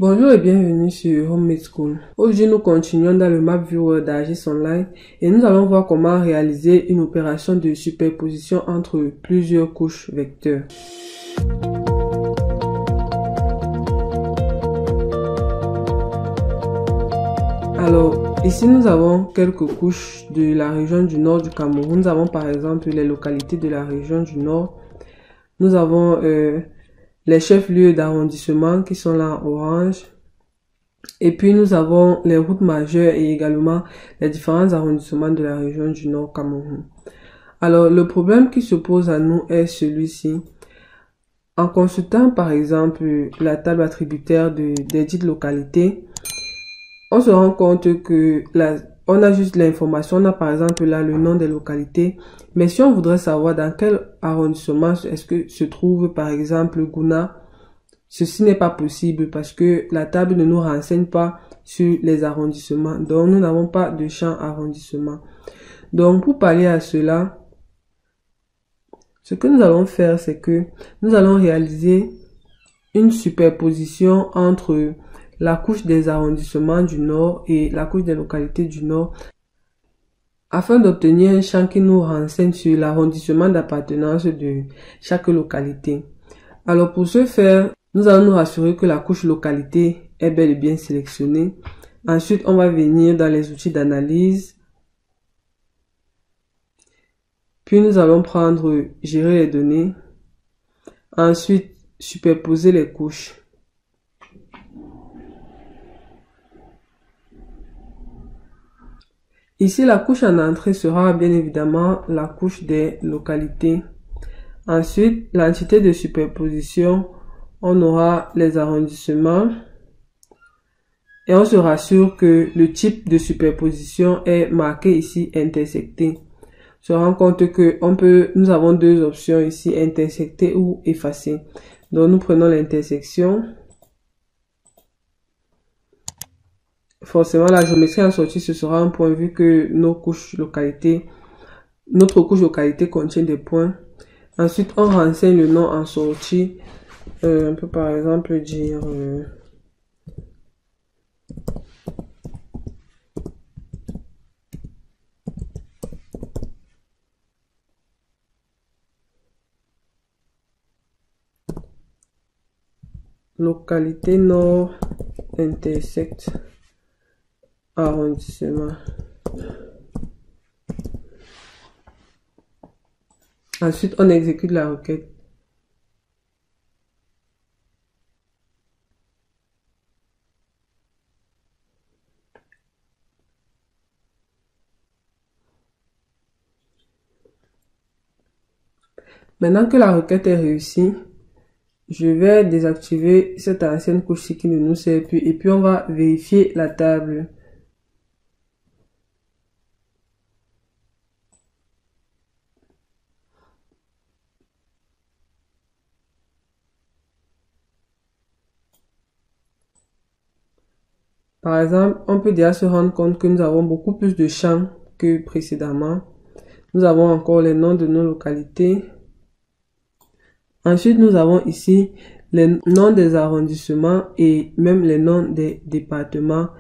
Bonjour et bienvenue sur Homemade School. Aujourd'hui, nous continuons dans le Map Viewer d'Argis Online et nous allons voir comment réaliser une opération de superposition entre plusieurs couches vecteurs. Alors, ici nous avons quelques couches de la région du nord du Cameroun. Nous avons par exemple les localités de la région du nord. Nous avons les chefs-lieux d'arrondissement qui sont là en orange. Et puis nous avons les routes majeures et également les différents arrondissements de la région du nord Cameroun. Alors le problème qui se pose à nous est celui-ci. En consultant par exemple la table attributaire des dites localités, on se rend compte que on a juste l'information, on a par exemple là le nom des localités, mais si on voudrait savoir dans quel arrondissement est-ce que se trouve par exemple Gouna, ceci n'est pas possible parce que la table ne nous renseigne pas sur les arrondissements, donc nous n'avons pas de champ arrondissement. Donc pour pallier à cela, ce que nous allons faire, c'est que nous allons réaliser une superposition entre la couche des arrondissements du nord et la couche des localités du nord afin d'obtenir un champ qui nous renseigne sur l'arrondissement d'appartenance de chaque localité. Alors pour ce faire, nous allons nous rassurer que la couche localité est bel et bien sélectionnée. Ensuite, on va venir dans les outils d'analyse. Puis nous allons prendre gérer les données. Ensuite, superposer les couches. Ici, la couche en entrée sera bien évidemment la couche des localités. Ensuite, l'entité de superposition, on aura les arrondissements. Et on se rassure que le type de superposition est marqué ici intersecté. On se rend compte que nous avons deux options ici, intersecter ou effacer. Donc nous prenons l'intersection. Forcément, la géométrie en sortie, ce sera un point vu que notre couche localité contient des points. Ensuite, on renseigne le nom en sortie. On peut par exemple dire localité nord intersecte arrondissement. Ensuite, on exécute la requête. Maintenant que la requête est réussie, je vais désactiver cette ancienne couche qui ne nous sert plus et puis on va vérifier la table. Par exemple, on peut déjà se rendre compte que nous avons beaucoup plus de champs que précédemment. Nous avons encore les noms de nos localités. Ensuite, nous avons ici les noms des arrondissements et même les noms des départements,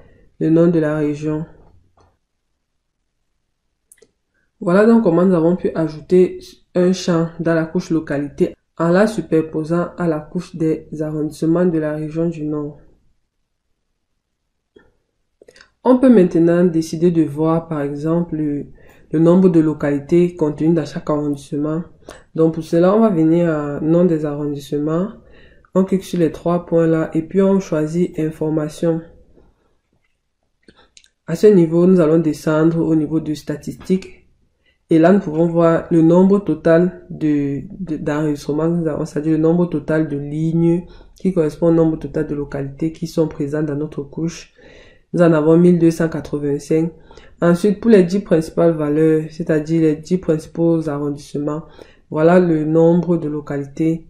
le nom de la région. Voilà donc comment nous avons pu ajouter un champ dans la couche localité en la superposant à la couche des arrondissements de la région du Nord. On peut maintenant décider de voir par exemple le nombre de localités contenues dans chaque arrondissement. Donc pour cela, on va venir à nom des arrondissements. On clique sur les trois points là et puis on choisit information. À ce niveau, nous allons descendre au niveau de statistiques. Et là, nous pouvons voir le nombre total d'enregistrements que nous avons, c'est-à-dire le nombre total de lignes qui correspond au nombre total de localités qui sont présentes dans notre couche. Nous en avons 1285. Ensuite, pour les 10 principales valeurs, c'est-à-dire les 10 principaux arrondissements, voilà le nombre de localités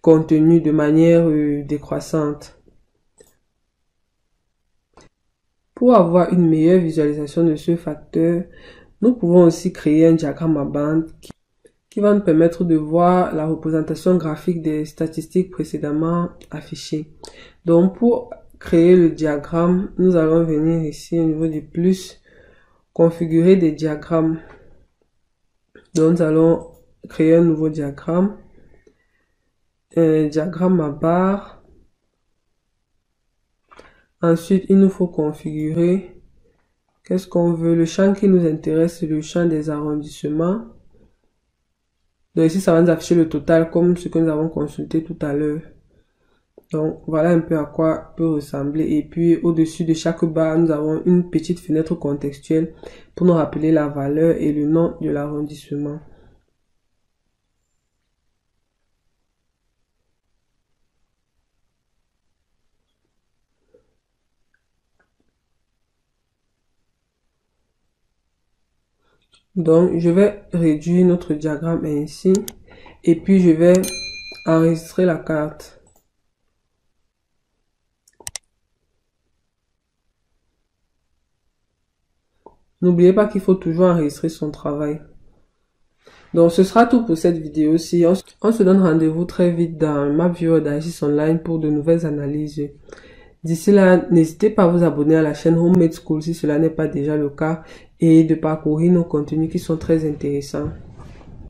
contenues de manière décroissante. Pour avoir une meilleure visualisation de ce facteur, nous pouvons aussi créer un diagramme à bande qui va nous permettre de voir la représentation graphique des statistiques précédemment affichées. Donc pour créer le diagramme, nous allons venir ici au niveau du plus, configurer des diagrammes. Donc nous allons créer un nouveau diagramme, un diagramme à barre. Ensuite, il nous faut configurer, qu'est-ce qu'on veut? Le champ qui nous intéresse, c'est le champ des arrondissements. Donc ici, ça va nous afficher le total comme ce que nous avons consulté tout à l'heure. Donc voilà un peu à quoi peut ressembler. Et puis au-dessus de chaque barre, nous avons une petite fenêtre contextuelle pour nous rappeler la valeur et le nom de l'arrondissement. Donc je vais réduire notre diagramme ainsi et puis je vais enregistrer la carte. N'oubliez pas qu'il faut toujours enregistrer son travail. Donc ce sera tout pour cette vidéo-ci. On se donne rendez-vous très vite dans MapViewer d'Argis Online pour de nouvelles analyses. D'ici là, n'hésitez pas à vous abonner à la chaîne Homemade School si cela n'est pas déjà le cas et de parcourir nos contenus qui sont très intéressants.